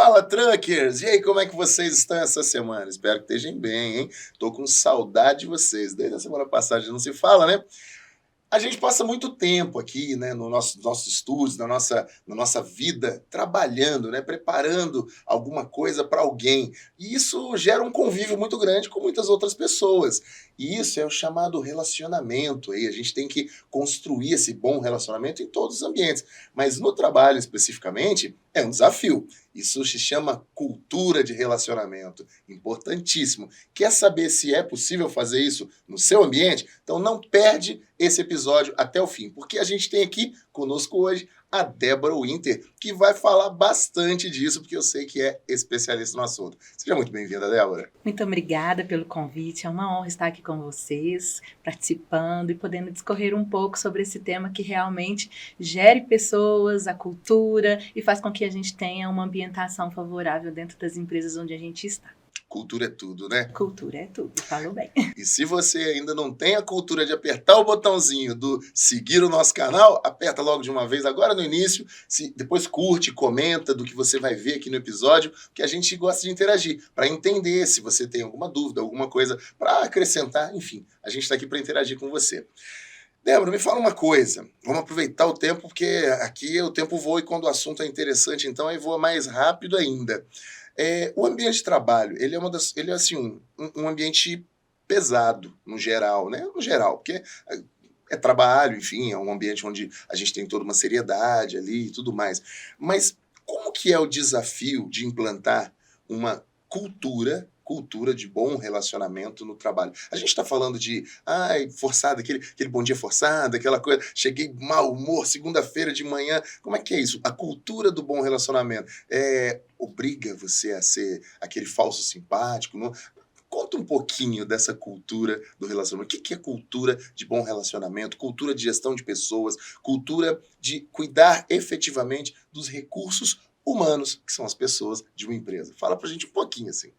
Fala, truckers! E aí, como é que vocês estão essa semana? Espero que estejam bem, hein? Tô com saudade de vocês. Desde a semana passada já não se fala, né? A gente passa muito tempo aqui, né, no nossos estudos, na nossa vida, trabalhando, né, preparando alguma coisa para alguém. E isso gera um convívio muito grande com muitas outras pessoas. E isso é o chamado relacionamento. Aí a gente tem que construir esse bom relacionamento em todos os ambientes. Mas no trabalho especificamente, é um desafio. Isso se chama cultura de relacionamento. Importantíssimo. Quer saber se é possível fazer isso no seu ambiente? Então não perde esse episódio até o fim, porque a gente tem aqui conosco hoje a Débora Winter, que vai falar bastante disso, porque eu sei que é especialista no assunto. Seja muito bem-vinda, Débora. Muito obrigada pelo convite, é uma honra estar aqui com vocês, participando e podendo discorrer um pouco sobre esse tema que realmente gere pessoas, a cultura e faz com que a gente tenha uma ambientação favorável dentro das empresas onde a gente está. Cultura é tudo, né? Cultura é tudo, falou bem. E se você ainda não tem a cultura de apertar o botãozinho do seguir o nosso canal, aperta logo de uma vez agora no início, depois curte, comenta do que você vai ver aqui no episódio, que a gente gosta de interagir, para entender se você tem alguma dúvida, alguma coisa para acrescentar, enfim, a gente está aqui para interagir com você. Débora, me fala uma coisa, vamos aproveitar o tempo, porque aqui o tempo voa e quando o assunto é interessante, então aí voa mais rápido ainda. O ambiente de trabalho, ele é assim, um ambiente pesado, no geral, né? No geral, porque é trabalho, enfim, é um ambiente onde a gente tem toda uma seriedade ali e tudo mais. Mas como que é o desafio de implantar uma cultura de bom relacionamento no trabalho? A gente está falando de, forçado, aquele bom dia forçado, aquela coisa, cheguei mau humor, segunda-feira de manhã. Como é que é isso? A cultura do bom relacionamento obriga você a ser aquele falso simpático? Não? Conta um pouquinho dessa cultura do relacionamento. O que é cultura de bom relacionamento, cultura de gestão de pessoas, cultura de cuidar efetivamente dos recursos humanos, que são as pessoas de uma empresa? Fala pra gente um pouquinho, assim.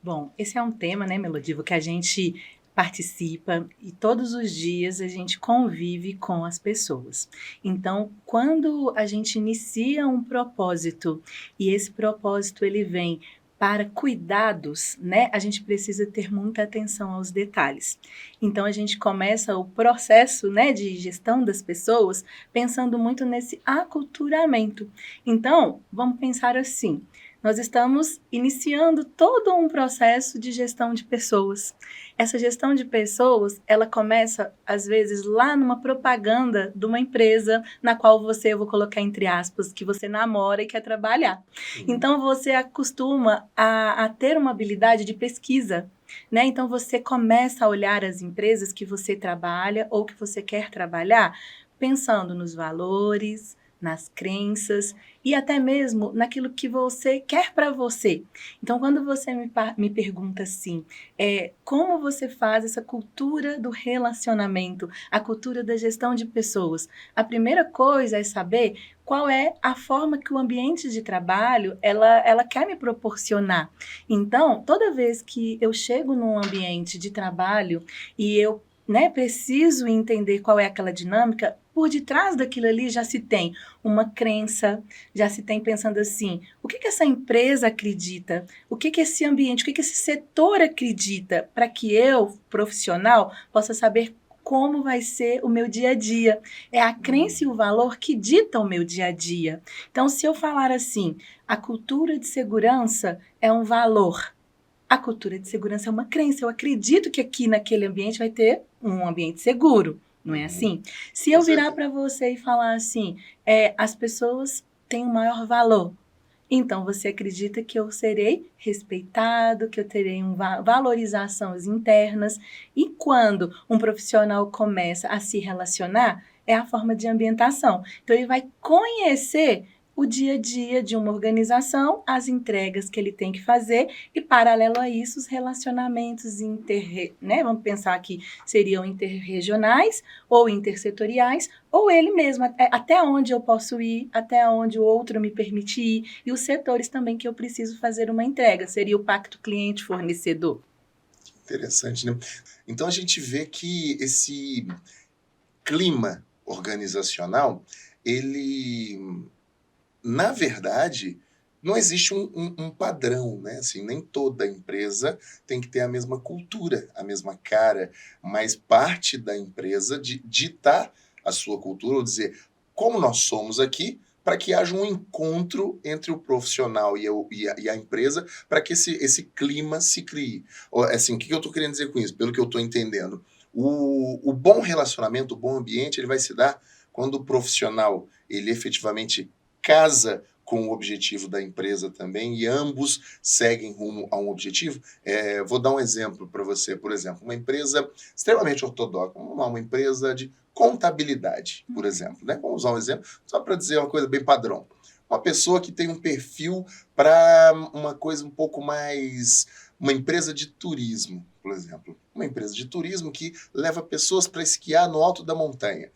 Bom, esse é um tema, né, Melodivo, que a gente participa e todos os dias a gente convive com as pessoas. Então, quando a gente inicia um propósito e esse propósito ele vem para cuidados, né? A gente precisa ter muita atenção aos detalhes. Então a gente começa o processo, né, de gestão das pessoas pensando muito nesse aculturamento. Então, vamos pensar assim: nós estamos iniciando todo um processo de gestão de pessoas. Essa gestão de pessoas, ela começa, às vezes, lá numa propaganda de uma empresa na qual eu vou colocar entre aspas, que você namora e quer trabalhar. Então, você acostuma a ter uma habilidade de pesquisa, né? Então, você começa a olhar as empresas que você trabalha ou que você quer trabalhar, pensando nos valores, nas crenças e até mesmo naquilo que você quer para você. Então, quando você me pergunta assim, como você faz essa cultura do relacionamento, a cultura da gestão de pessoas? A primeira coisa é saber qual é a forma que o ambiente de trabalho ela quer me proporcionar. Então, toda vez que eu chego num ambiente de trabalho e eu preciso entender qual é aquela dinâmica, por detrás daquilo ali já se tem uma crença, já se tem pensando assim, o que essa empresa acredita? O que esse ambiente, o que esse setor acredita para que eu, profissional, possa saber como vai ser o meu dia a dia. É a crença e o valor que ditam o meu dia a dia. Então, se eu falar assim, a cultura de segurança é um valor, a cultura de segurança é uma crença. Eu acredito que aqui naquele ambiente vai ter um ambiente seguro. Não é assim? Se eu virar para você e falar assim, as pessoas têm um maior valor, então você acredita que eu serei respeitado, que eu terei valorizações internas. E quando um profissional começa a se relacionar, é a forma de ambientação. Então ele vai conhecer o dia a dia de uma organização, as entregas que ele tem que fazer e, paralelo a isso, os relacionamentos vamos pensar que seriam interregionais ou intersetoriais, ou ele mesmo, até onde eu posso ir, até onde o outro me permite ir, e os setores também que eu preciso fazer uma entrega, seria o pacto cliente-fornecedor. Interessante, né? Então a gente vê que esse clima organizacional, ele, na verdade, não existe um padrão, né? Assim, nem toda empresa tem que ter a mesma cultura, a mesma cara, mas parte da empresa de ditar a sua cultura, ou dizer como nós somos aqui, para que haja um encontro entre o profissional e a empresa, para que esse clima se crie. Assim, o que eu estou querendo dizer com isso? Pelo que eu estou entendendo, o bom relacionamento, o bom ambiente, ele vai se dar quando o profissional ele efetivamente casa com o objetivo da empresa também e ambos seguem rumo a um objetivo. Vou dar um exemplo para você, por exemplo, uma empresa extremamente ortodoxa, uma empresa de contabilidade, por exemplo, né? Vamos usar um exemplo só para dizer uma coisa bem padrão. Uma pessoa que tem um perfil para uma coisa um pouco mais... Uma empresa de turismo, por exemplo. Uma empresa de turismo que leva pessoas para esquiar no alto da montanha.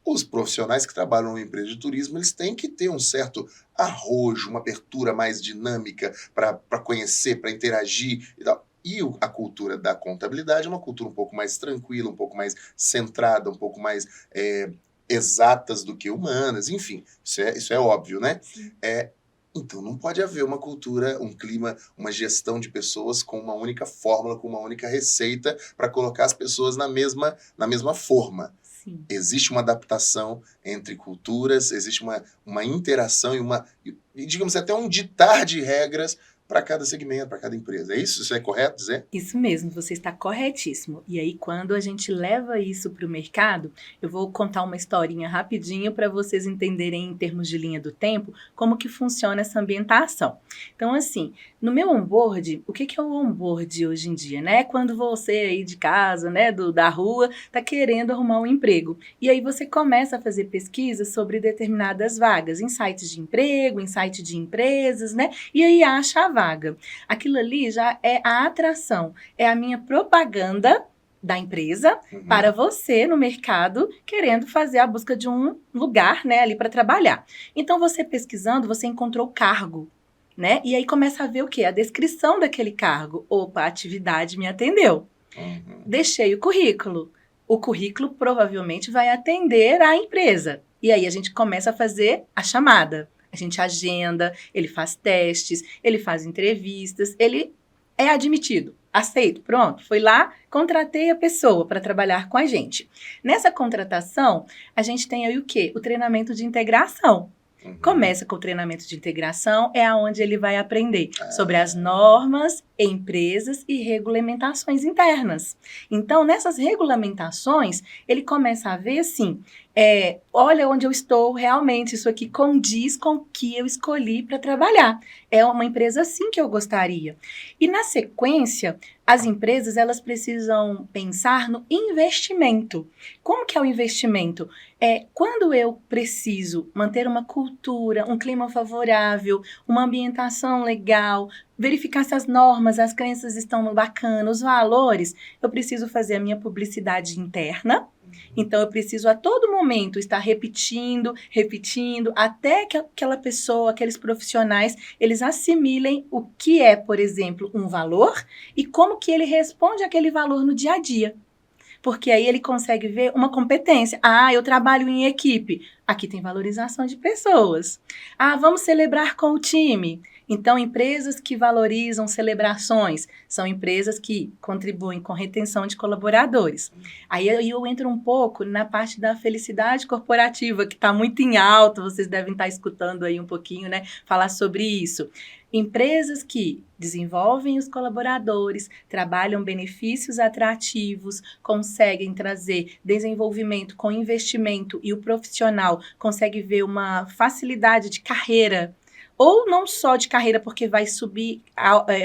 Os profissionais que trabalham numa empresa de turismo, eles têm que ter um certo arrojo, uma abertura mais dinâmica para conhecer, para interagir e tal. E a cultura da contabilidade é uma cultura um pouco mais tranquila, um pouco mais centrada, um pouco mais exatas do que humanas. Enfim, isso é óbvio, né? Então não pode haver uma cultura, um clima, uma gestão de pessoas com uma única fórmula, com uma única receita para colocar as pessoas na mesma forma. Sim. Existe uma adaptação entre culturas, existe uma interação e digamos até um ditar de regras para cada segmento, para cada empresa. É isso? Isso é correto dizer? Isso mesmo, você está corretíssimo. E aí, quando a gente leva isso para o mercado, eu vou contar uma historinha rapidinho para vocês entenderem, em termos de linha do tempo, como que funciona essa ambientação. Então, assim, no meu onboard, o que é o onboard hoje em dia, né? Quando você aí de casa, né, da rua, está querendo arrumar um emprego. E aí você começa a fazer pesquisas sobre determinadas vagas, em sites de emprego, em sites de empresas, né? E aí acha a vaga. Aquilo ali já é a atração, é a minha propaganda da empresa para você no mercado querendo fazer a busca de um lugar, né, ali para trabalhar. Então você pesquisando, você encontrou o cargo, né? E aí começa a ver o quê? A descrição daquele cargo. Opa, a atividade me atendeu. Deixei o currículo. O currículo provavelmente vai atender a empresa. E aí a gente começa a fazer a chamada. A gente agenda, ele faz testes, ele faz entrevistas, ele é admitido, aceito, pronto. Foi lá, contratei a pessoa para trabalhar com a gente. Nessa contratação, a gente tem aí o quê? O treinamento de integração. Começa com o treinamento de integração, é aonde ele vai aprender sobre as normas, empresas e regulamentações internas. Então, nessas regulamentações, ele começa a ver assim, olha onde eu estou, realmente isso aqui condiz com o que eu escolhi para trabalhar. É uma empresa assim que eu gostaria. E na sequência, as empresas elas precisam pensar no investimento. Como que é o investimento? Quando eu preciso manter uma cultura, um clima favorável, uma ambientação legal, verificar se as normas, as crenças estão bacanas, os valores, eu preciso fazer a minha publicidade interna. Então, eu preciso a todo momento estar repetindo, até que aquela pessoa, aqueles profissionais, eles assimilem o que é, por exemplo, um valor e como que ele responde àquele valor no dia a dia. Porque aí ele consegue ver uma competência. Eu trabalho em equipe. Aqui tem valorização de pessoas. Vamos celebrar com o time. Então, empresas que valorizam celebrações são empresas que contribuem com retenção de colaboradores. Aí eu entro um pouco na parte da felicidade corporativa, que está muito em alta, vocês devem estar escutando aí um pouquinho, né, falar sobre isso. Empresas que desenvolvem os colaboradores, trabalham benefícios atrativos, conseguem trazer desenvolvimento com investimento e o profissional consegue ver uma facilidade de carreira, ou não só de carreira porque vai subir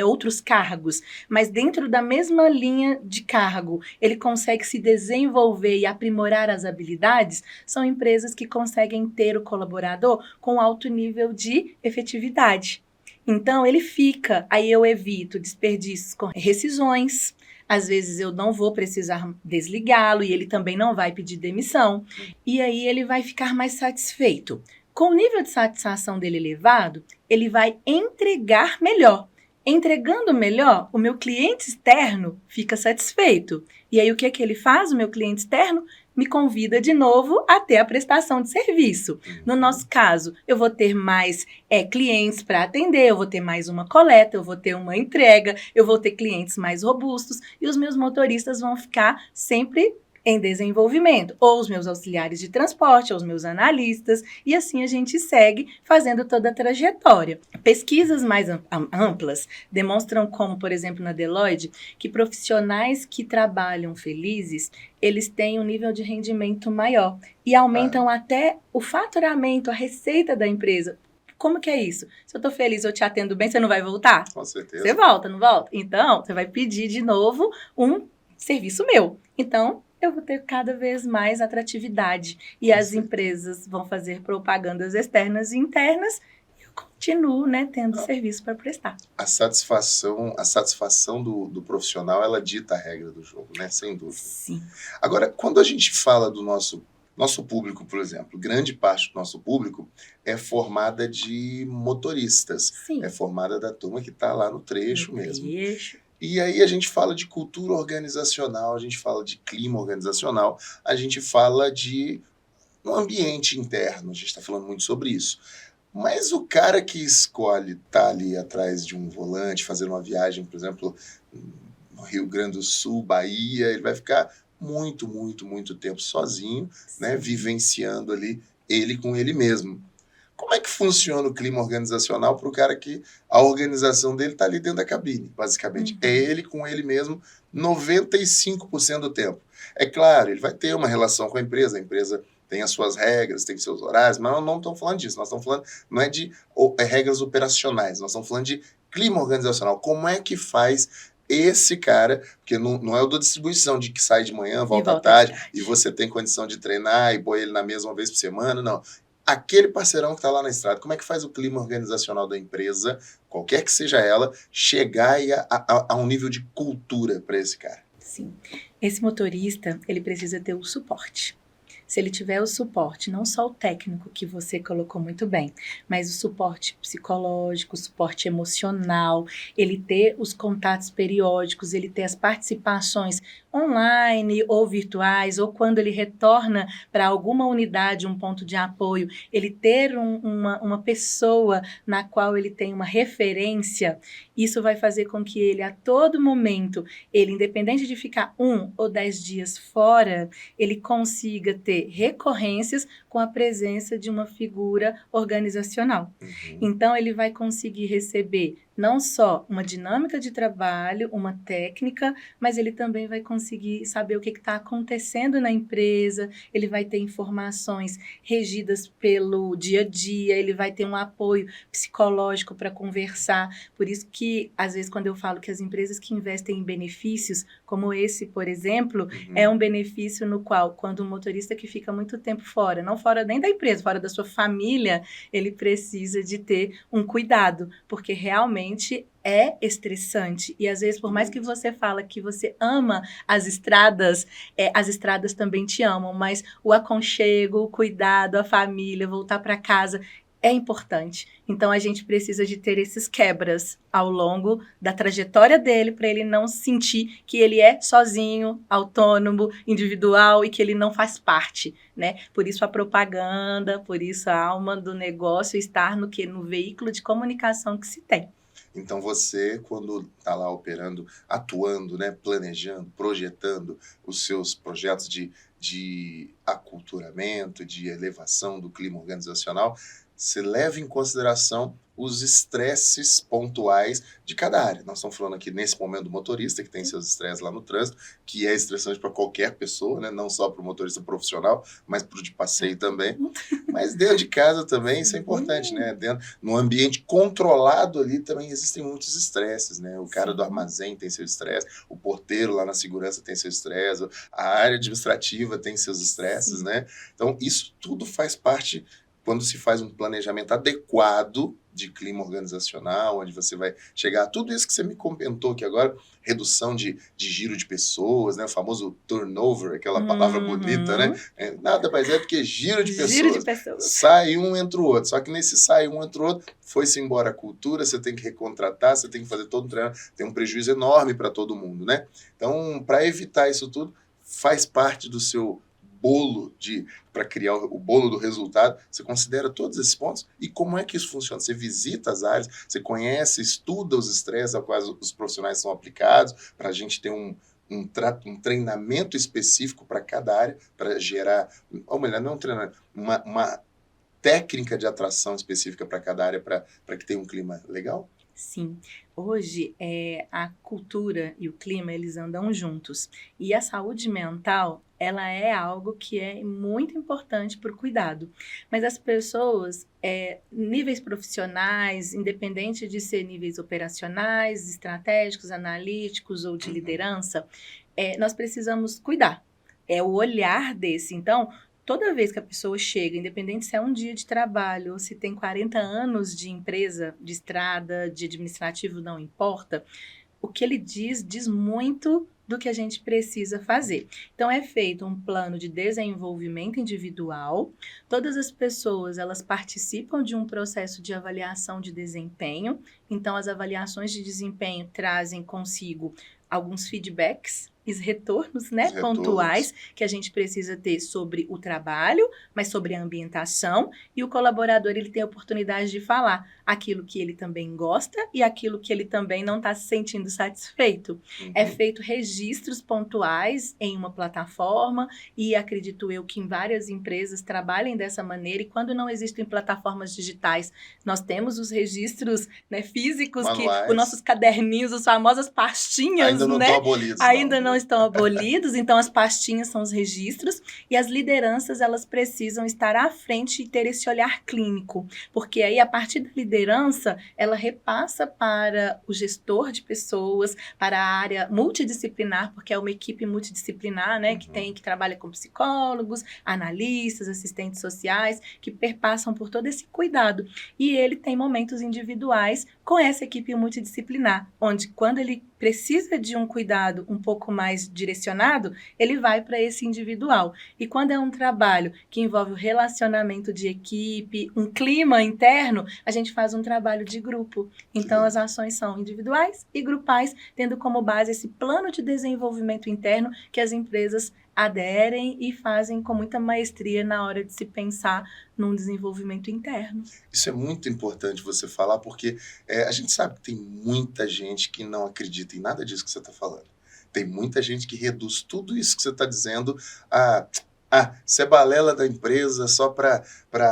outros cargos, mas dentro da mesma linha de cargo, ele consegue se desenvolver e aprimorar as habilidades, são empresas que conseguem ter o colaborador com alto nível de efetividade. Então, ele fica, aí eu evito desperdícios com rescisões, às vezes eu não vou precisar desligá-lo e ele também não vai pedir demissão, e aí ele vai ficar mais satisfeito. Com o nível de satisfação dele elevado, ele vai entregar melhor. Entregando melhor, o meu cliente externo fica satisfeito. E aí o que ele faz, o meu cliente externo? me convida de novo a ter a prestação de serviço. No nosso caso, eu vou ter mais clientes para atender, eu vou ter mais uma coleta, eu vou ter uma entrega, eu vou ter clientes mais robustos e os meus motoristas vão ficar sempre em desenvolvimento, ou os meus auxiliares de transporte, ou os meus analistas, e assim a gente segue fazendo toda a trajetória. Pesquisas mais amplas demonstram como, por exemplo, na Deloitte, que profissionais que trabalham felizes, eles têm um nível de rendimento maior e aumentam até o faturamento, a receita da empresa. Como que é isso? Se eu tô feliz, eu te atendo bem, você não vai voltar? Com certeza. Você volta, não volta? Então, você vai pedir de novo um serviço meu. Então, eu vou ter cada vez mais atratividade. E as empresas vão fazer propagandas externas e internas e eu continuo, tendo serviço para prestar. A satisfação do profissional, ela dita a regra do jogo, né? Sem dúvida. Sim. Agora, quando a gente fala do nosso público, por exemplo, grande parte do nosso público é formada de motoristas. Sim. É formada da turma que está lá no trecho mesmo. Trecho. E aí a gente fala de cultura organizacional, a gente fala de clima organizacional, a gente fala de um ambiente interno, a gente está falando muito sobre isso. Mas o cara que escolhe estar ali atrás de um volante, fazer uma viagem, por exemplo, no Rio Grande do Sul, Bahia, ele vai ficar muito, muito, muito tempo sozinho, né, vivenciando ali ele com ele mesmo. Como é que funciona o clima organizacional para o cara que a organização dele está ali dentro da cabine, basicamente? É ele com ele mesmo 95% do tempo. É claro, ele vai ter uma relação com a empresa tem as suas regras, tem seus horários, mas nós não estamos falando disso, nós estamos falando, não é de regras operacionais, nós estamos falando de clima organizacional. Como é que faz esse cara, porque não é o da distribuição, de que sai de manhã, volta à tarde, e você tem condição de treinar e pôr ele na mesma vez por semana, não. Aquele parceirão que está lá na estrada, como é que faz o clima organizacional da empresa, qualquer que seja ela, chegar a um nível de cultura para esse cara? Sim. Esse motorista, ele precisa ter o suporte. Se ele tiver o suporte, não só o técnico que você colocou muito bem, mas o suporte psicológico, o suporte emocional, ele ter os contatos periódicos, ele ter as participações online ou virtuais, ou quando ele retorna para alguma unidade, um ponto de apoio, ele ter uma pessoa na qual ele tem uma referência, isso vai fazer com que ele, a todo momento, ele, independente de ficar 1 ou 10 dias fora, ele consiga ter recorrências com a presença de uma figura organizacional. Então, ele vai conseguir receber não só uma dinâmica de trabalho, uma técnica, mas ele também vai conseguir saber o que está acontecendo na empresa, ele vai ter informações regidas pelo dia a dia, ele vai ter um apoio psicológico para conversar. Por isso que, às vezes, quando eu falo que as empresas que investem em benefícios, como esse, por exemplo, é um benefício no qual, quando um motorista que fica muito tempo fora, não fora nem da empresa, fora da sua família, ele precisa de ter um cuidado, porque realmente é estressante. E às vezes, por mais que você fala que você ama as estradas também te amam, mas o aconchego, o cuidado, a família, voltar para casa é importante. Então, a gente precisa de ter esses quebras ao longo da trajetória dele para ele não sentir que ele é sozinho, autônomo, individual e que ele não faz parte, né? Por isso a propaganda, por isso a alma do negócio estar no veículo de comunicação que se tem. Então você, quando está lá operando, atuando, né, planejando, projetando os seus projetos de aculturamento, de elevação do clima organizacional, você leva em consideração os estresses pontuais de cada área. Nós estamos falando aqui nesse momento do motorista, que tem seus estresses lá no trânsito, que é estressante para qualquer pessoa, né? Não só para o motorista profissional, mas para o de passeio também. Mas dentro de casa também, isso é importante, né? No ambiente controlado ali também existem muitos estresses, né? O cara do armazém tem seu estresse, o porteiro lá na segurança tem seu estresse, a área administrativa tem seus estresses, né? Então, isso tudo faz parte quando se faz um planejamento adequado de clima organizacional, onde você vai chegar a tudo isso que você me comentou aqui agora, redução de giro de pessoas, né? O famoso turnover, aquela palavra bonita, né? Nada mais é do que giro de pessoas. Giro de pessoas. Sai um, entra o outro. Só que nesse sai um, entra o outro, foi-se embora a cultura, você tem que recontratar, você tem que fazer todo um treinamento, tem um prejuízo enorme para todo mundo, né? Então, para evitar isso tudo, faz parte do seu bolo para criar o bolo do resultado, você considera todos esses pontos? E como é que isso funciona? Você visita as áreas, você conhece, estuda os estresses a quais os profissionais são aplicados, para a gente ter um treinamento específico para cada área, para gerar, ou melhor, não um treinamento, uma técnica de atração específica para cada área, para que tenha um clima legal? Sim, hoje a cultura e o clima eles andam juntos e a saúde mental ela é algo que é muito importante para o cuidado, mas as pessoas, níveis profissionais, independente de ser níveis operacionais, estratégicos, analíticos ou de liderança, nós precisamos cuidar. É o olhar desse. Então, toda vez que a pessoa chega, independente se é um dia de trabalho ou se tem 40 anos de empresa, de estrada, de administrativo, não importa, o que ele diz muito do que a gente precisa fazer. Então, é feito um plano de desenvolvimento individual. Todas as pessoas, elas participam de um processo de avaliação de desempenho. Então, as avaliações de desempenho trazem consigo alguns feedbacks, retornos, né, pontuais que a gente precisa ter sobre o trabalho, mas sobre a ambientação, e o colaborador ele tem a oportunidade de falar aquilo que ele também gosta e aquilo que ele também não está se sentindo satisfeito. É feito registros pontuais em uma plataforma e acredito eu que em várias empresas trabalhem dessa maneira, e quando não existem plataformas digitais, nós temos os registros, né, físicos, Manuais. os nossos caderninhos, as famosas pastinhas, ainda não né? estão abolidos. Ainda não estão abolidos, então as pastinhas são os registros e as lideranças elas precisam estar à frente e ter esse olhar clínico, porque aí a partir da liderança ela repassa para o gestor de pessoas, para a área multidisciplinar, porque é uma equipe multidisciplinar, né, que trabalha com psicólogos, analistas, assistentes sociais, que perpassam por todo esse cuidado, e ele tem momentos individuais com essa equipe multidisciplinar, onde quando ele precisa de um cuidado um pouco mais direcionado, ele vai para esse individual. E quando é um trabalho que envolve o relacionamento de equipe, um clima interno, a gente faz um trabalho de grupo. Então, as ações são individuais e grupais, tendo como base esse plano de desenvolvimento interno que as empresas aderem e fazem com muita maestria na hora de se pensar num desenvolvimento interno. Isso é muito importante você falar, porque a gente sabe que tem muita gente que não acredita em nada disso que você está falando. Tem muita gente que reduz tudo isso que você está dizendo a... isso é balela da empresa só para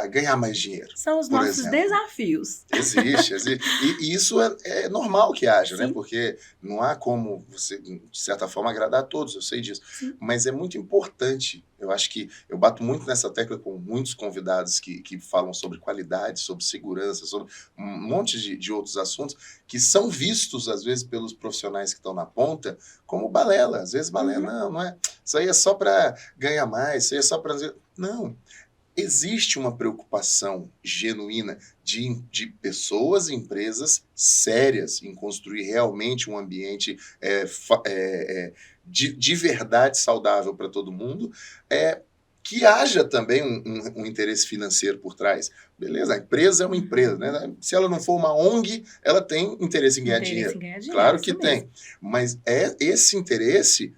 ganhar mais dinheiro. São os nossos desafios. Existe. E isso é normal que haja, né? Porque não há como você, de certa forma, agradar a todos, eu sei disso. Sim. Mas é muito importante. Eu acho que eu bato muito nessa tecla com muitos convidados que falam sobre qualidade, sobre segurança, sobre um monte de outros assuntos que são vistos, às vezes, pelos profissionais que estão na ponta como balela. Às vezes, balela, não é. Isso aí é só para ganhar mais, isso aí é só para... Não. Existe uma preocupação genuína de pessoas e empresas sérias em construir realmente um ambiente de verdade saudável para todo mundo, que haja também um interesse financeiro por trás. Beleza, a empresa é uma empresa, né? Se ela não for uma ONG, ela tem interesse em ganhar dinheiro. Claro que tem. Mas esse interesse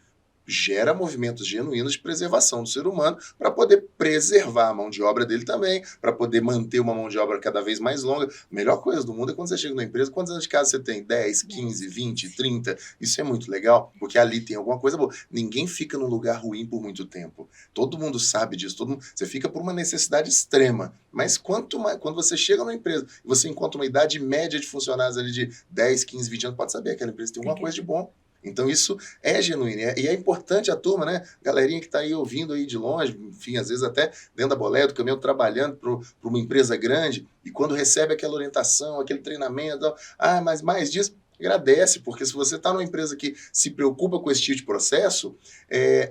gera movimentos genuínos de preservação do ser humano para poder preservar a mão de obra dele também, para poder manter uma mão de obra cada vez mais longa. A melhor coisa do mundo é quando você chega numa empresa, quantos anos de casa você tem? 10, 15, 20, 30? Isso é muito legal, porque ali tem alguma coisa boa. Ninguém fica num lugar ruim por muito tempo. Todo mundo sabe disso. Você fica por uma necessidade extrema. Mas quando você chega numa empresa e você encontra uma idade média de funcionários ali de 10, 15, 20 anos, pode saber que aquela empresa tem alguma coisa de bom. Então isso é genuíno, e é importante a turma, né? Galerinha que está aí ouvindo aí de longe, enfim, às vezes até dentro da boleia do caminhão, trabalhando para uma empresa grande, e quando recebe aquela orientação, aquele treinamento, mas mais disso, agradece, porque se você está numa empresa que se preocupa com esse tipo de processo,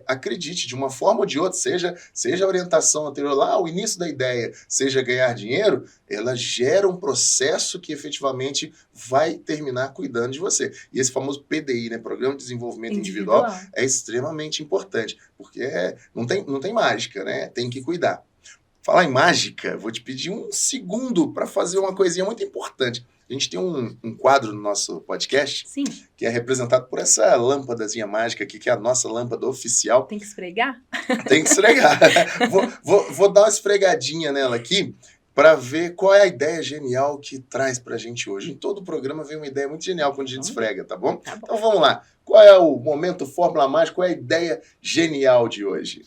acredite, de uma forma ou de outra, seja a orientação anterior lá, o início da ideia, seja ganhar dinheiro, ela gera um processo que efetivamente vai terminar cuidando de você. E esse famoso PDI, né, Programa de Desenvolvimento Individual, é extremamente importante, porque não tem mágica, né? Tem que cuidar. Falar em mágica, vou te pedir um segundo para fazer uma coisinha muito importante. A gente tem um quadro no nosso podcast Sim. que é representado por essa lâmpadazinha mágica aqui, que é a nossa lâmpada oficial. Tem que esfregar? Tem que esfregar. Vou dar uma esfregadinha nela aqui para ver qual é a ideia genial que traz pra gente hoje. Em todo o programa vem uma ideia muito genial quando a gente esfrega, tá bom? Tá bom. Então vamos lá. Qual é o momento Fórmula Mágica? Qual é a ideia genial de hoje?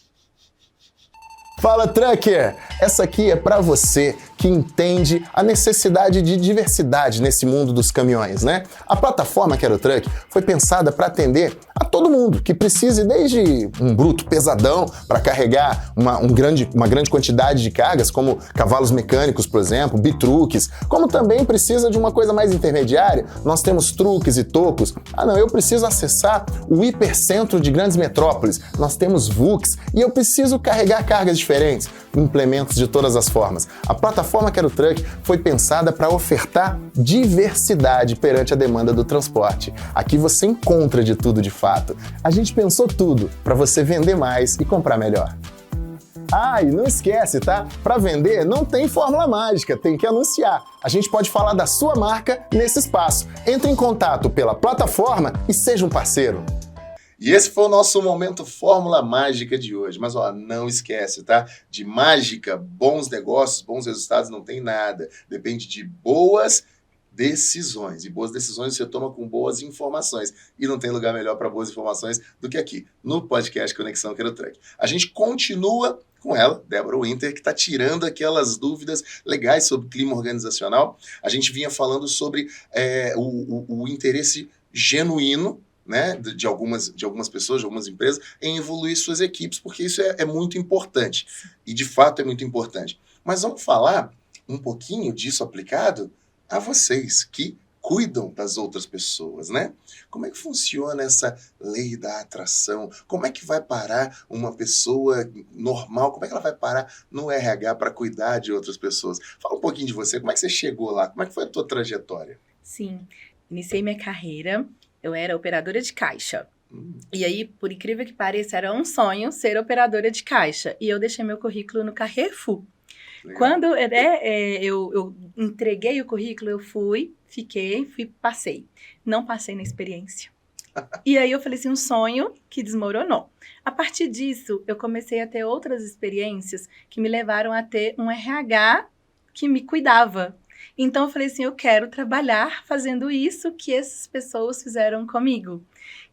Fala, Trucker! Essa aqui é para você que entende a necessidade de diversidade nesse mundo dos caminhões, né? A plataforma Quero Truck foi pensada para atender a todo mundo que precise, desde um bruto pesadão para carregar uma grande quantidade de cargas, como cavalos mecânicos, por exemplo, bitruques, como também precisa de uma coisa mais intermediária. Nós temos truques e tocos. Eu preciso acessar o hipercentro de grandes metrópoles. Nós temos VUCs e eu preciso carregar cargas diferentes, implementos de todas as formas. A plataforma Quero Truck foi pensada para ofertar diversidade perante a demanda do transporte. Aqui você encontra de tudo de fato. A gente pensou tudo para você vender mais e comprar melhor. E não esquece, tá? Para vender não tem fórmula mágica, tem que anunciar. A gente pode falar da sua marca nesse espaço. Entre em contato pela plataforma e seja um parceiro. E esse foi o nosso momento Fórmula Mágica de hoje. Mas não esquece, tá? De mágica, bons negócios, bons resultados não tem nada. Depende de boas decisões. E boas decisões você toma com boas informações. E não tem lugar melhor para boas informações do que aqui, no podcast Conexão Quero Truck. A gente continua com ela, Débora Winter, que está tirando aquelas dúvidas legais sobre clima organizacional. A gente vinha falando sobre o interesse genuíno, né, de algumas pessoas, de algumas empresas, em evoluir suas equipes, porque isso é muito importante. E, de fato, é muito importante. Mas vamos falar um pouquinho disso aplicado a vocês, que cuidam das outras pessoas, né? Como é que funciona essa lei da atração? Como é que vai parar uma pessoa normal? Como é que ela vai parar no RH para cuidar de outras pessoas? Fala um pouquinho de você, como é que você chegou lá? Como é que foi a tua trajetória? Sim, iniciei minha carreira, eu era operadora de caixa. E aí, por incrível que pareça, era um sonho ser operadora de caixa. E eu deixei meu currículo no Carrefour. Legal. Quando eu entreguei o currículo, eu passei. Não passei na experiência. E aí eu falei assim, um sonho que desmoronou. A partir disso, eu comecei a ter outras experiências que me levaram a ter um RH que me cuidava. Então eu falei assim, eu quero trabalhar fazendo isso que essas pessoas fizeram comigo,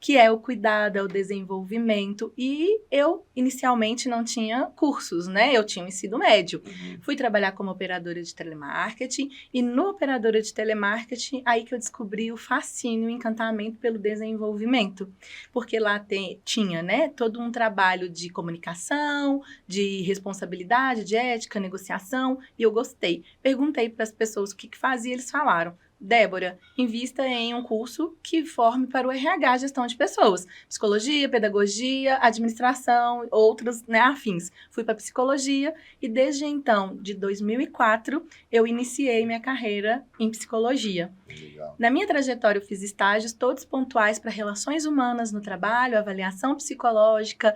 que é o cuidado, é o desenvolvimento. E eu, inicialmente, não tinha cursos, né? Eu tinha um ensino médio. Fui trabalhar como operadora de telemarketing e no operadora de telemarketing, aí que eu descobri o fascínio, o encantamento pelo desenvolvimento. Porque lá tinha, né, todo um trabalho de comunicação, de responsabilidade, de ética, negociação, e eu gostei. Perguntei para as pessoas o que fazia, eles falaram, Débora, invista em um curso que forme para o RH, gestão de pessoas. Psicologia, pedagogia, administração, outros, né, afins. Fui para psicologia e desde então, de 2004, eu iniciei minha carreira em psicologia. Legal. Na minha trajetória, eu fiz estágios todos pontuais para relações humanas no trabalho, avaliação psicológica,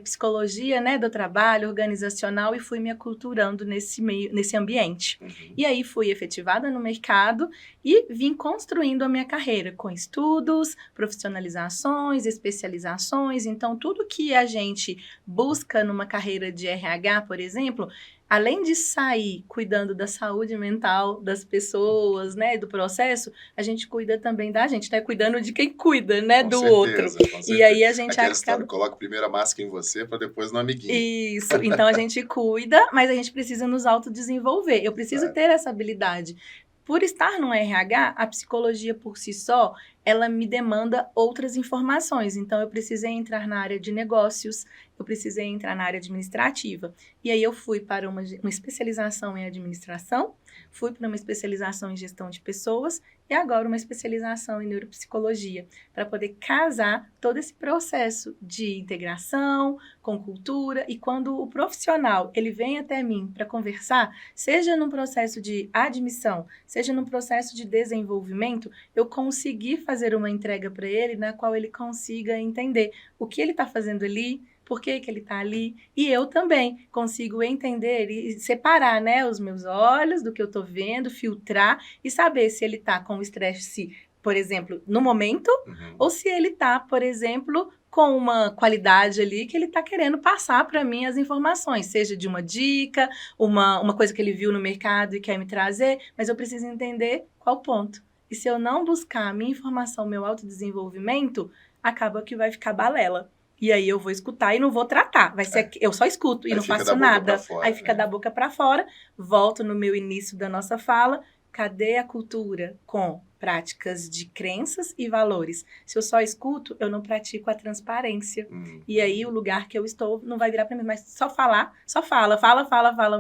psicologia, né, do trabalho, organizacional, e fui me aculturando nesse ambiente. E aí fui efetivada no mercado e vim construindo a minha carreira com estudos, profissionalizações, especializações. Então, tudo que a gente busca numa carreira de RH, por exemplo, além de sair cuidando da saúde mental das pessoas, né, do processo, a gente cuida também da gente, né, cuidando de quem cuida, né, com do certeza, outro. Com certeza. E aí a gente Aquela história, coloca primeiro a máscara em você para depois no amiguinho. Isso, então a gente cuida, mas a gente precisa nos autodesenvolver. Eu preciso ter essa habilidade. Por estar no RH, a psicologia por si só, ela me demanda outras informações. Então, eu precisei entrar na área de negócios, eu precisei entrar na área administrativa. E aí, eu fui para uma especialização em administração, fui para uma especialização em gestão de pessoas e agora uma especialização em neuropsicologia, para poder casar todo esse processo de integração com cultura. E quando o profissional ele vem até mim para conversar, seja num processo de admissão, seja num processo de desenvolvimento, eu consegui fazer uma entrega para ele na qual ele consiga entender o que ele está fazendo ali, por que ele está ali. E eu também consigo entender e separar, né, os meus olhos do que eu estou vendo, filtrar e saber se ele está com o estresse, por exemplo, no momento, ou se ele está, por exemplo, com uma qualidade ali que ele está querendo passar para mim as informações, seja de uma dica, uma coisa que ele viu no mercado e quer me trazer, mas eu preciso entender qual ponto. E se eu não buscar a minha informação, meu autodesenvolvimento, acaba que vai ficar balela. E aí eu vou escutar e não vou tratar. Vai ser eu só escuto e Aí não fica faço da boca nada. pra fora, Aí fica né? da boca para fora. Volto no meu início da nossa fala. Cadê a cultura com práticas de crenças e valores? Se eu só escuto, eu não pratico a transparência. E aí o lugar que eu estou não vai virar para mim, mas só falar, só fala,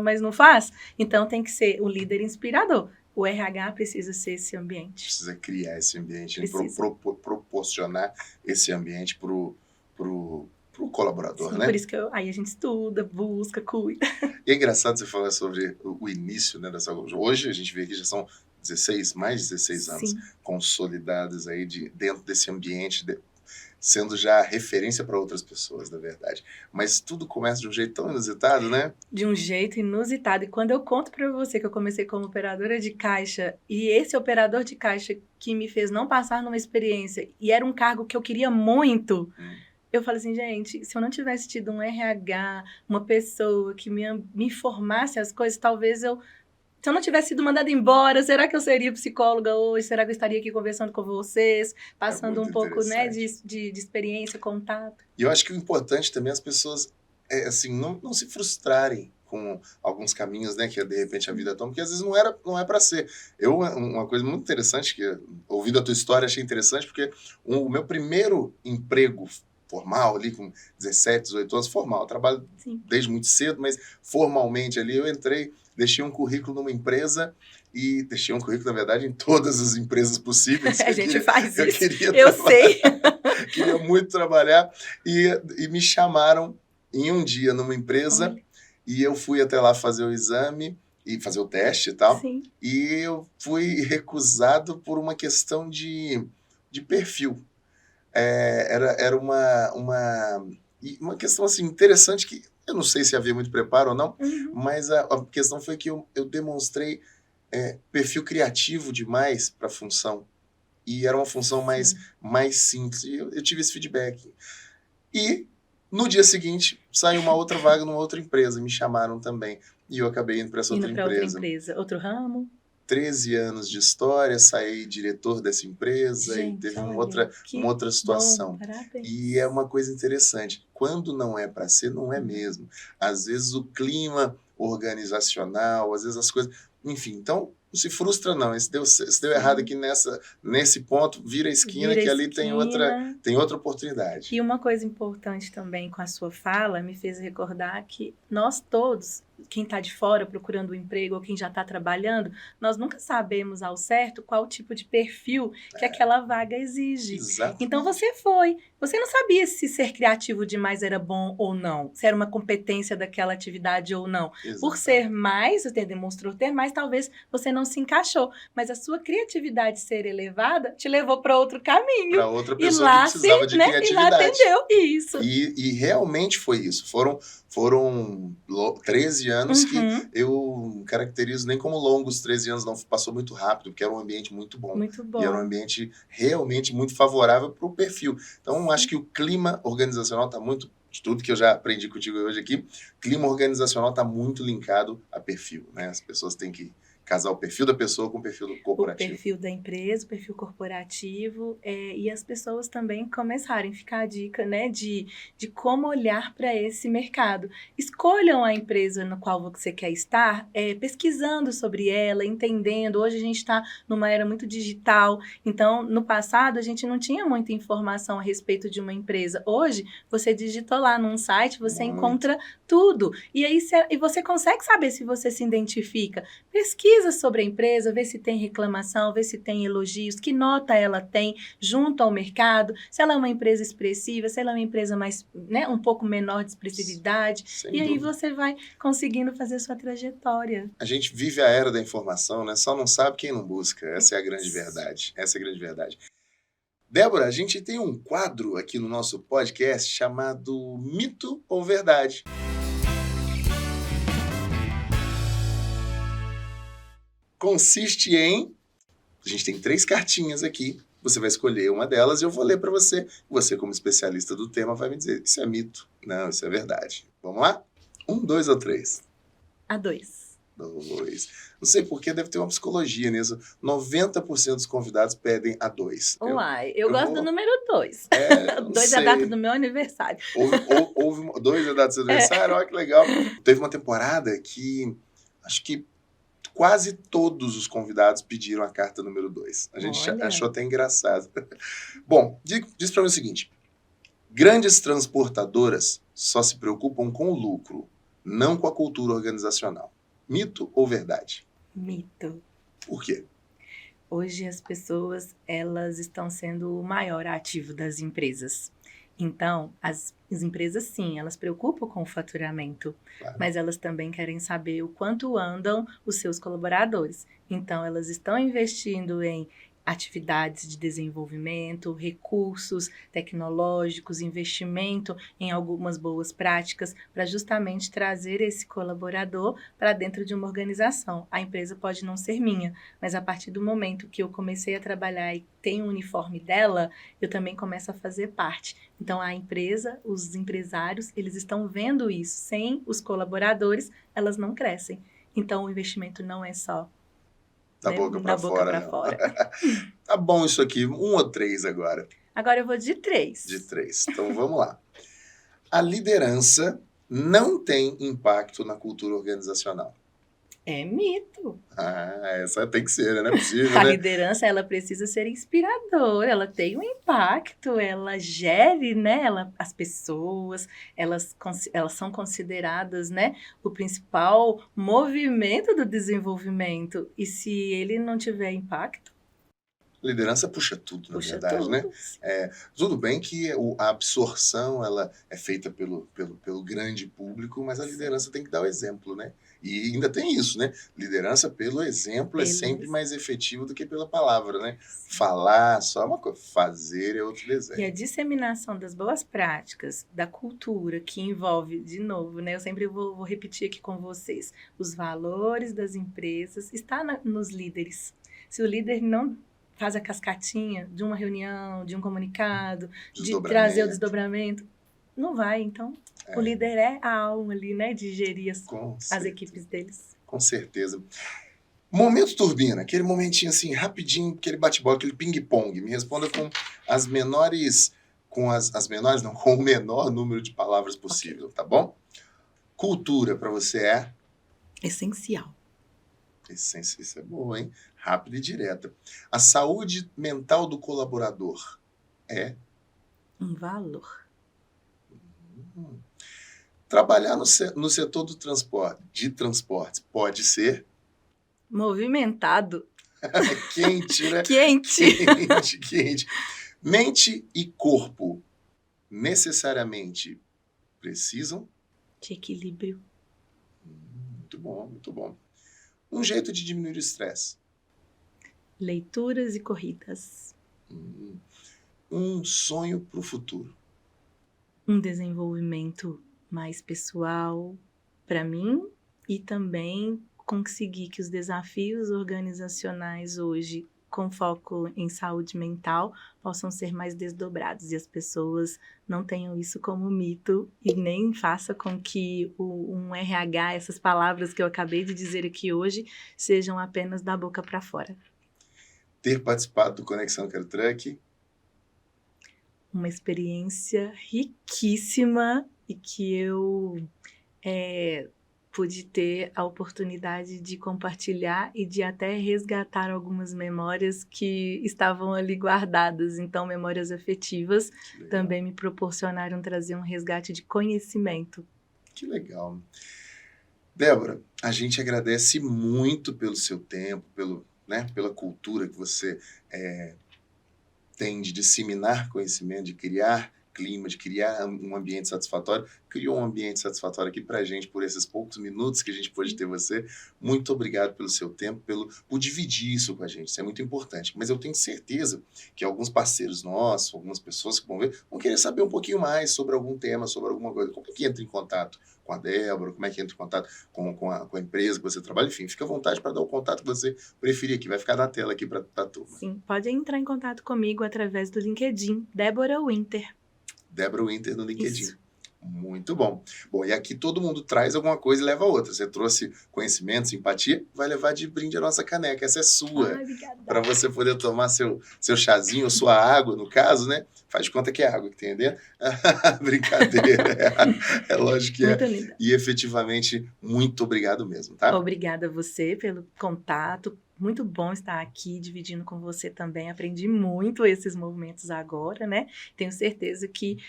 mas não faz. Então tem que ser o líder inspirador. O RH precisa ser esse ambiente. Precisa criar esse ambiente, Precisa. proporcionar esse ambiente pro colaborador, Sim, né? por isso que aí a gente estuda, busca, cuida. E é engraçado você falar sobre o início, né, dessa... Hoje a gente vê que já são mais de 16 anos Sim. consolidados aí dentro desse ambiente, sendo já referência para outras pessoas, na verdade. Mas tudo começa de um jeito tão inusitado, né? De um jeito inusitado. E quando eu conto para você que eu comecei como operadora de caixa, e esse operador de caixa que me fez não passar numa experiência, e era um cargo que eu queria muito, eu falei assim, gente, se eu não tivesse tido um RH, uma pessoa que me informasse as coisas, talvez se eu não tivesse sido mandada embora, será que eu seria psicóloga hoje? Será que eu estaria aqui conversando com vocês, passando um pouco, né, de experiência, contato? E eu acho que o importante também é as pessoas, assim, não se frustrarem com alguns caminhos, né, que de repente a vida toma, porque às vezes não é para ser. Uma coisa muito interessante, que ouvindo a tua história, achei interessante, porque o meu primeiro emprego formal ali, com 17, 18 anos, formal, eu trabalho desde muito cedo, mas formalmente ali eu entrei, deixei um currículo numa empresa, e deixei um currículo, na verdade, em todas as empresas possíveis. A gente faz isso. Eu sei. Queria muito trabalhar, e me chamaram em um dia numa empresa, e eu fui até lá fazer o exame, e fazer o teste e tal, Sim. e eu fui recusado por uma questão de perfil. Era uma questão assim, interessante, que eu não sei se havia muito preparo ou não, mas a questão foi que eu demonstrei perfil criativo demais para a função. E era uma função mais simples. E eu tive esse feedback. E no dia seguinte saiu uma outra vaga numa outra empresa. Me chamaram também. E eu acabei indo para essa outra empresa. Outro ramo? 13 anos de história, saí diretor dessa empresa. Gente, e teve olha, uma outra situação. Bom, e é uma coisa interessante. Quando não é para ser, não é mesmo. Às vezes o clima organizacional, às vezes as coisas... Enfim, então não se frustra não. Se deu errado aqui nesse ponto, vira a esquina, que ali tem outra oportunidade. E uma coisa importante também com a sua fala me fez recordar que nós todos, quem está de fora procurando um emprego ou quem já está trabalhando, nós nunca sabemos ao certo qual tipo de perfil que aquela vaga exige. Exatamente. Então você não sabia se ser criativo demais era bom ou não, se era uma competência daquela atividade ou não. Exatamente. Por ser mais, você demonstrou ter mais, talvez você não se encaixou, mas a sua criatividade ser elevada te levou para outro caminho. Para outra pessoa que precisava de criatividade. E lá atendeu isso. E realmente foi isso. Foram 13 anos que eu caracterizo nem como longos 13 anos, não. Passou muito rápido, porque era um ambiente muito bom. Muito bom. E era um ambiente realmente muito favorável para o perfil. Então, acho que o clima organizacional está muito... De tudo que eu já aprendi contigo hoje aqui, clima organizacional está muito linkado a perfil, né? As pessoas têm que casar o perfil da pessoa com o perfil do corporativo. O perfil da empresa, o perfil corporativo, e as pessoas também começarem a ficar a dica, né, de como olhar para esse mercado. Escolham a empresa no qual você quer estar, pesquisando sobre ela, entendendo. Hoje a gente está numa era muito digital, então no passado a gente não tinha muita informação a respeito de uma empresa. Hoje você digitou lá num site, você encontra tudo. E aí você consegue saber se você se identifica. Pesquisa sobre a empresa, vê se tem reclamação, vê se tem elogios, que nota ela tem junto ao mercado, se ela é uma empresa expressiva, se ela é uma empresa mais, né, um pouco menor de expressividade. Sem e aí dúvida. Você vai conseguindo fazer sua trajetória. A gente vive a era da informação, né? Só não sabe quem não busca. Essa é a grande verdade. Débora, a gente tem um quadro aqui no nosso podcast chamado Mito ou Verdade. Consiste em... A gente tem 3 cartinhas aqui. Você vai escolher uma delas e eu vou ler para você. Você, como especialista do tema, vai me dizer, isso é mito? Não, isso é verdade. Vamos lá? 1, 2 ou 3? A 2. 2. Não sei por que, deve ter uma psicologia nisso. 90% dos convidados pedem a 2. Uai, eu gosto do número 2. Não 2 é a sei. data do meu aniversário. Houve 2 é a data do seu aniversário? Olha que legal. Teve uma temporada que acho que quase todos os convidados pediram a carta número 2. A gente Olha. achou até engraçado. Bom, diz para mim o seguinte. Grandes transportadoras só se preocupam com o lucro, não com a cultura organizacional. Mito ou verdade? Mito. Por quê? Hoje as pessoas, elas estão sendo o maior ativo das empresas. Então, as empresas sim, elas preocupam com o faturamento, Claro. mas elas também querem saber o quanto andam os seus colaboradores. Então, elas estão investindo em atividades de desenvolvimento, recursos tecnológicos, investimento em algumas boas práticas para justamente trazer esse colaborador para dentro de uma organização. A empresa pode não ser minha, mas a partir do momento que eu comecei a trabalhar e tem o uniforme dela, eu também começo a fazer parte. Então, a empresa, os empresários, eles estão vendo isso. Sem os colaboradores, elas não crescem. Então, o investimento não é só Da boca para fora. fora. Tá bom isso aqui. 1 ou 3 agora? Agora eu vou de 3. De 3. Então vamos lá. A liderança não tem impacto na cultura organizacional. É mito. Essa tem que ser, né? Não é possível, A né? liderança, ela precisa ser inspiradora, ela tem um impacto, ela gere, né, as pessoas, elas são consideradas, né, o principal movimento do desenvolvimento. E se ele não tiver impacto, Liderança puxa tudo, na puxa verdade, tudo. né? Tudo bem que a absorção ela é feita pelo grande público, mas a liderança tem que dar o exemplo, né? E ainda tem isso, né? Liderança pelo exemplo é sempre mais efetivo do que pela palavra, né? Falar só é uma coisa, fazer é outro E a desenho. disseminação das boas práticas, da cultura, que envolve, de novo, né? Eu sempre vou repetir aqui com vocês, os valores das empresas está nos líderes. Se o líder não faz a cascatinha de uma reunião, de um comunicado, de trazer o desdobramento, não vai. Então, o líder é a alma ali, né? De gerir as equipes deles. Com certeza. Momento turbina, aquele momentinho assim, rapidinho, aquele bate-bola, aquele ping-pong. Me responda com as menores, com as menores, não, com o menor número de palavras possível, tá bom? Cultura para você é? Essencial. Essência, isso é boa, hein? Rápida e direta. A saúde mental do colaborador é? Um valor. Trabalhar no setor de transportes pode ser? Movimentado. Quente, né? Quente. Quente. Mente e corpo necessariamente precisam? De equilíbrio. Muito bom, muito bom. Um jeito de diminuir o estresse. Leituras e corridas. Um sonho para o futuro. Um desenvolvimento mais pessoal para mim e também conseguir que os desafios organizacionais hoje, com foco em saúde mental, possam ser mais desdobrados e as pessoas não tenham isso como mito e nem faça com que um RH, essas palavras que eu acabei de dizer aqui hoje, sejam apenas da boca para fora. Ter participado do Conexão Quero Truck. Uma experiência riquíssima e que eu pude ter a oportunidade de compartilhar e de até resgatar algumas memórias que estavam ali guardadas. Então, memórias afetivas também me proporcionaram trazer um resgate de conhecimento. Que legal. Débora, a gente agradece muito pelo seu tempo, pela cultura que você tem de disseminar conhecimento, de criar clima, de criar um ambiente satisfatório. Criou um ambiente satisfatório aqui pra gente por esses poucos minutos que a gente pôde ter você. Muito obrigado pelo seu tempo, por dividir isso com a gente. Isso é muito importante. Mas eu tenho certeza que alguns parceiros nossos, algumas pessoas que vão ver, vão querer saber um pouquinho mais sobre algum tema, sobre alguma coisa. Como é que entra em contato com a Débora? Como é que entra em contato com a empresa que você trabalha? Enfim, fica à vontade para dar o contato que você preferir aqui. Vai ficar na tela aqui para a turma. Sim, pode entrar em contato comigo através do LinkedIn, Débora Winter. Débora Winter no LinkedIn. Isso. Muito bom. Bom, e aqui todo mundo traz alguma coisa e leva outra. Você trouxe conhecimento, simpatia, vai levar de brinde a nossa caneca. Essa é sua. Ai, obrigada. Para você poder tomar seu chazinho, ou sua água, no caso, né? Faz de conta que é água que tem dentro. Brincadeira. É lógico que Muito é. linda. E efetivamente, muito obrigado mesmo, tá? Obrigada a você pelo contato. Muito bom estar aqui dividindo com você também. Aprendi muito esses movimentos agora, né? Tenho certeza que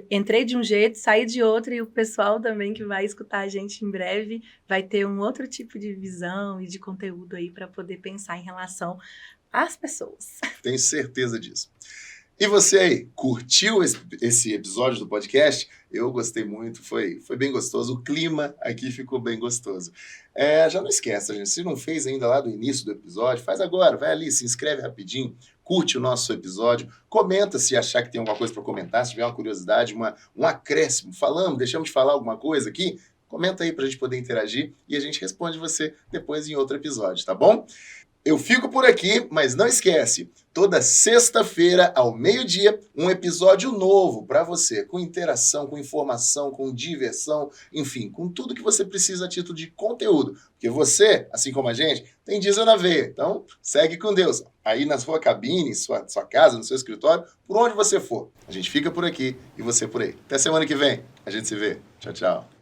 entrei de um jeito, saí de outro, e o pessoal também que vai escutar a gente em breve vai ter um outro tipo de visão e de conteúdo aí para poder pensar em relação às pessoas. Tenho certeza disso. E você aí, curtiu esse episódio do podcast? Eu gostei muito, foi bem gostoso. O clima aqui ficou bem gostoso. Já não esqueça, gente, se não fez ainda lá do início do episódio, faz agora, vai ali, se inscreve rapidinho, curte o nosso episódio, comenta se achar que tem alguma coisa para comentar, se tiver uma curiosidade, um acréscimo, deixamos de falar alguma coisa aqui, comenta aí para a gente poder interagir e a gente responde você depois em outro episódio, tá bom? Eu fico por aqui, mas não esquece, toda sexta-feira, ao meio-dia, um episódio novo para você, com interação, com informação, com diversão, enfim, com tudo que você precisa a título de conteúdo. Porque você, assim como a gente, tem diesel na veia. Então, segue com Deus. Aí na sua cabine, sua casa, no seu escritório, por onde você for. A gente fica por aqui e você por aí. Até semana que vem. A gente se vê. Tchau, tchau.